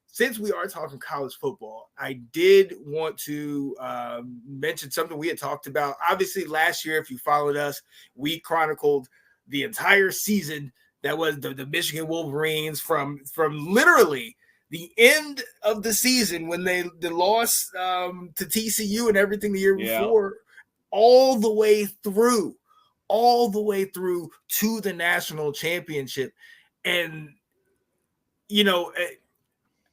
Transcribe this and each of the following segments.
since we are talking college football, I did want to mention something we had talked about. Obviously, last year, if you followed us, we chronicled the entire season that was the Michigan Wolverines from literally the end of the season when they lost to TCU and everything the year before, all the way through to the national championship. And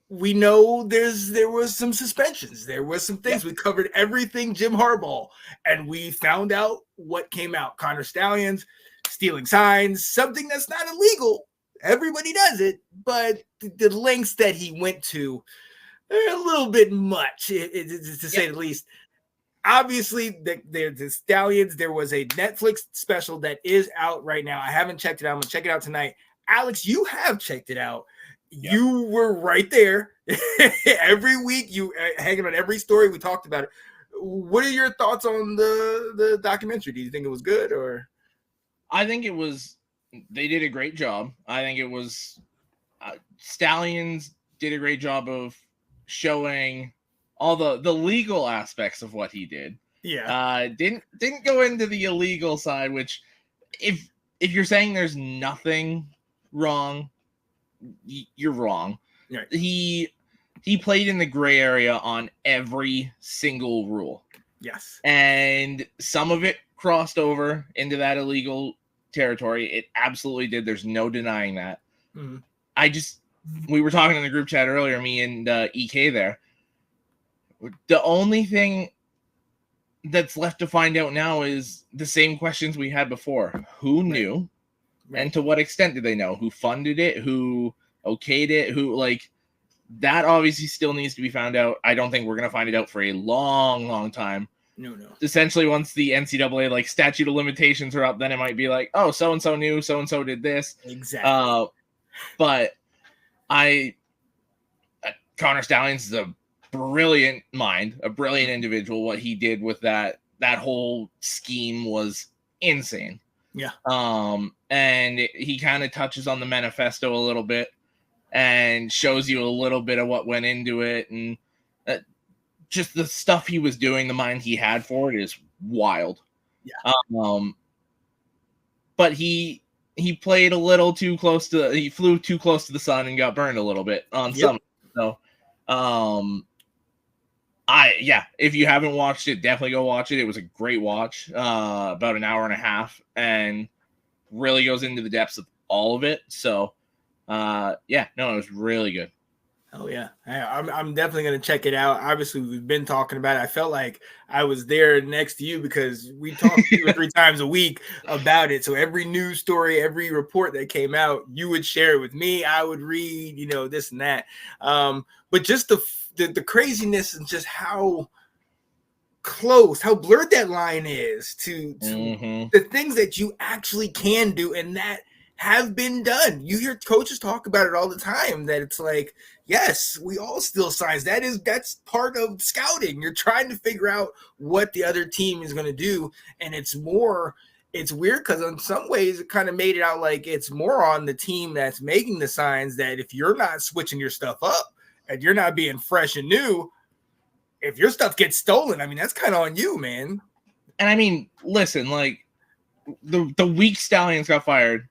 we know there was some suspensions. There was some things. We covered everything Jim Harbaugh, and we found out what came out. Connor Stallions stealing signs, something that's not illegal. Everybody does it, but the lengths that he went to are a little bit much, to say the least. Obviously, the Stallions, there was a Netflix special that is out right now. I haven't checked it out. I'm going to check it out tonight. Alex, you have checked it out. Yep. You were right there every week. You hanging on every story. We talked about it. What are your thoughts on the documentary? Do you think it was good, or? I think it was. They did a great job. I think it was. Stallions did a great job of showing all the legal aspects of what he did. Yeah. Didn't go into the illegal side, which if you're saying there's nothing wrong, you're wrong. Right. He played in the gray area on every single rule. Yes. And some of it crossed over into that illegal territory. It absolutely did. There's no denying that. Mm-hmm. We were talking in the group chat earlier, me and EK there. The only thing that's left to find out now is the same questions we had before. Who knew? Right. And to what extent did they know? Who funded it? Who okayed it? Who, that obviously still needs to be found out. I don't think we're going to find it out for a long, long time. No. Essentially, once the NCAA, statute of limitations are up, then it might be like, oh, so-and-so knew, so-and-so did this. Exactly. But Connor Stallions is a brilliant mind, a brilliant individual. What he did with that whole scheme was insane. Yeah. And he kind of touches on the manifesto a little bit and shows you a little bit of what went into it, and just the stuff he was doing, the mind he had for it is wild. Yeah. But he played a little too close to, he flew too close to the sun and got burned a little bit on some. So, if you haven't watched it, definitely go watch it. It was a great watch, about an hour and a half, and really goes into the depths of all of it. So, it was really good. Oh yeah, I'm definitely gonna check it out. Obviously, we've been talking about it. I felt like I was there next to you because we talked 2 or 3 times a week about it. So every news story, every report that came out, you would share it with me. I would read, this and that. But just the craziness and just how close, how blurred that line is to the things that you actually can do and that have been done. You hear coaches talk about it all the time, that it's like, yes, we all steal signs. That's part of scouting. You're trying to figure out what the other team is going to do. And it's weird because in some ways it kind of made it out like it's more on the team that's making the signs, that if you're not switching your stuff up and you're not being fresh and new, if your stuff gets stolen, that's kind of on you, man. And listen, the week Stallions got fired,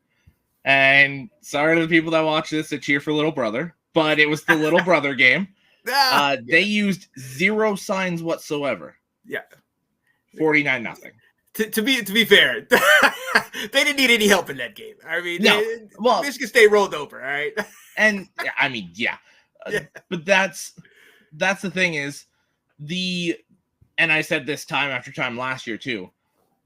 and sorry to the people that watch this that cheer for Little Brother, but it was the Little Brother game. They used 0 signs whatsoever. Yeah. 49-0. To be fair, they didn't need any help in that game. Michigan State rolled over, all right? And but that's the thing is, and I said this time after time last year too,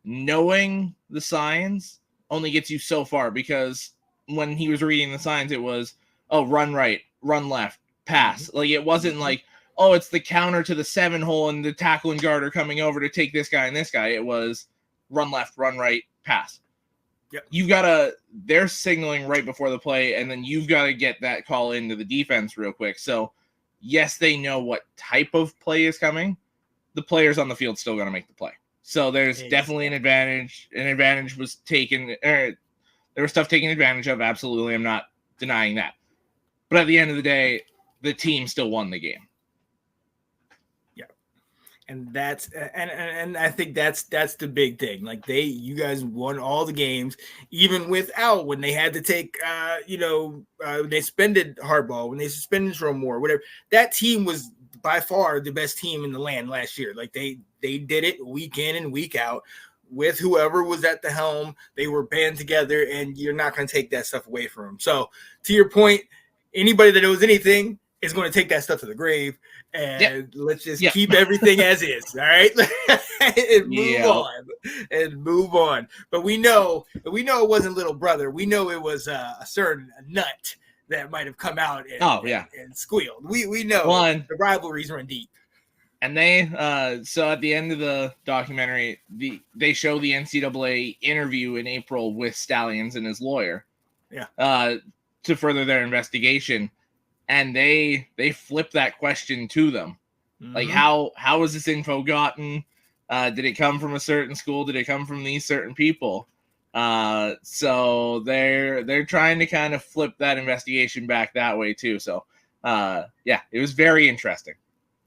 knowing the signs only gets you so far, because when he was reading the signs, it was, oh, run right, run left, pass. It wasn't like, oh, it's the counter to the 7 hole and the tackle and guard are coming over to take this guy and this guy. It was run left, run right, pass. Yep. They're signaling right before the play, and then you've got to get that call into the defense real quick. So yes, they know what type of play is coming. The players on the field still going to make the play. So there's definitely an advantage. An advantage was taken. There was stuff taken advantage of. Absolutely. I'm not denying that. But at the end of the day, the team still won the game. And that's and I think that's the big thing. Like you guys won all the games, even without when they had to take they suspended Harbaugh, when they suspended Jerome Moore, whatever. That team was by far the best team in the land last year. Like they did it week in and week out with whoever was at the helm. They were band together, and you're not going to take that stuff away from them. So to your point, anybody that knows anything is going to take that stuff to the grave. And let's just keep everything as is, all right? and move on. But we know it wasn't little brother. We know it was a certain nut that might have come out and squealed. We know the rivalries run deep. And they so at the end of the documentary, they show the NCAA interview in April with Stalions and his lawyer, to further their investigation. And they flip that question to them. Mm-hmm. Like, how was this info gotten? Did it come from a certain school? Did it come from these certain people? So they're trying to kind of flip that investigation back that way too. So it was very interesting.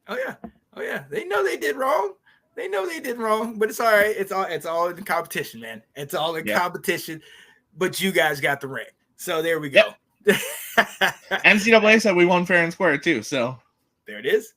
Oh yeah. They know they did wrong. But it's all right. It's all in the competition, man. It's all in competition. But you guys got the ring. So there we go. Yep. NCAA said we won fair and square too, so there it is.